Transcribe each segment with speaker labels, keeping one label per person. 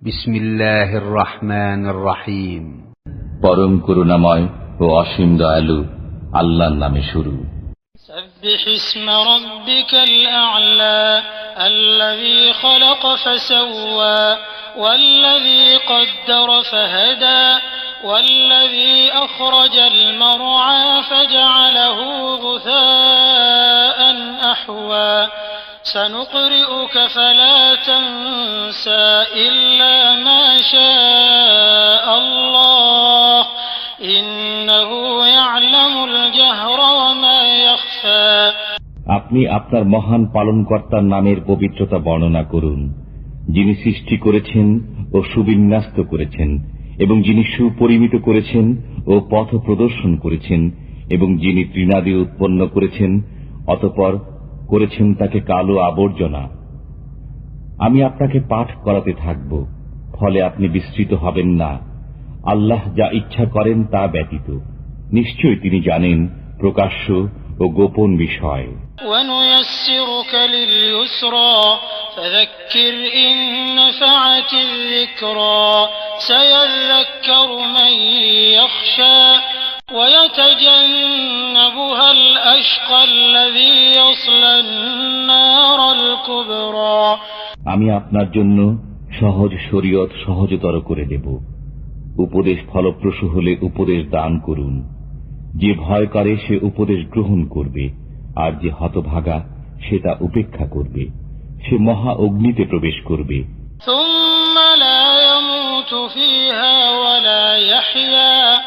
Speaker 1: বিসমিল্লাহির রহমানির রহিম।
Speaker 2: পরম করুণাময় ও অসীম দয়ালু আল্লাহর নামে শুরু।
Speaker 3: سبح اسم ربك الأعلى الذي خلق فسوى والذي قدر فهدى والذي أخرج المرعى فجعله غثاء أحوى سنقرئك فلا تنسى إلا ما شاء الله إنه يعلم الجهر وما يخفى।
Speaker 2: আপনি আপনার মহান পালনকর্তার নামের পবিত্রতা বর্ণনা করুন, যিনি সৃষ্টি করেছেন ও সুবিন্যস্ত করেছেন, এবং যিনি সুপরিমিত করেছেন ও পথ প্রদর্শন করেছেন, এবং যিনি তৃণাদি উৎপন্ন করেছেন অতঃপর করেছেন তাকে কালো আবর্জনা। আমি আপনাকে পাঠ করাতে থাকব, ফলে আপনি বিস্মৃত হবেন না। আল্লাহ যা ইচ্ছা করেন তা ব্যতীত নিশ্চয়ই তিনি জানেন প্রকাশ্য ও গোপন বিষয়।
Speaker 3: وَنُيَسِّرُكَ لِلْيُسْرَى فَذَكِّرْ إِن نَّفَعَتِ الذِّكْرَى سَيَذَّكَّرُ مَن يَخْشَىٰ وَيَتَجَنَّبُهَا الْأَشْقَى الَّذِي يَصْلَى النَّارَ الْكُبْرَى।
Speaker 2: আমি আপনার জন্য সহজ শরীয়ত সহজতর করে দেব। উপদেশ ফলপ্রসূ হলে উপদেশ দান করুন। যে ভয় করে সে উপদেশ গ্রহণ করবে, আর যে হতভাগা সে তা উপেক্ষা করবে। সে মহা অগ্নিতে প্রবেশ করবে।
Speaker 3: ثُمَّ لَا يَمُوتُ فِيهَا وَلَا يَحْيَىٰ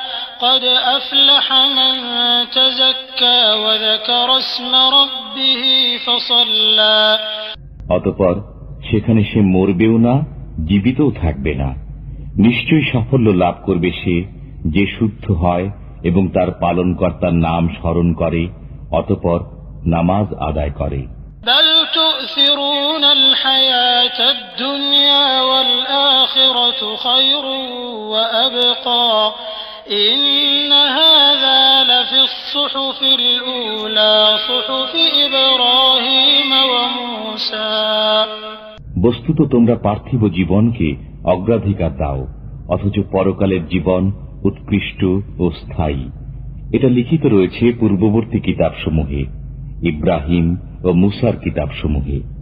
Speaker 3: قَدْ أَفْلَحَ مَن تَزَكَّىٰ وَذَكَرَ اسْمَ رَبِّهِ فَصَلَّىٰ।
Speaker 2: অতঃপর সেখানে সে মরবেও না, জীবিতও থাকবে না। নিশ্চয়ই সাফল্য লাভ করবে সে যে শুদ্ধ হয় এবং তার পালনকর্তার নাম স্মরণ করে, অতঃপর নামাজ আদায় করে।
Speaker 3: بل تؤثرون الحياة الدنيا والآخرة خير وأبقى إن هذا لفي الصحف الأولى صحف إبراهيم وموسى।
Speaker 2: বস্তুত তোমরা পার্থিব জীবনকে অগ্রাধিকার দাও, অথচ পরকালের জীবন উৎকৃষ্ট ও স্থায়ী। এটা লিখিত রয়েছে পূর্ববর্তী কিতাবসমূহে, ইব্রাহিম ও মুসার কিতাবসমূহে।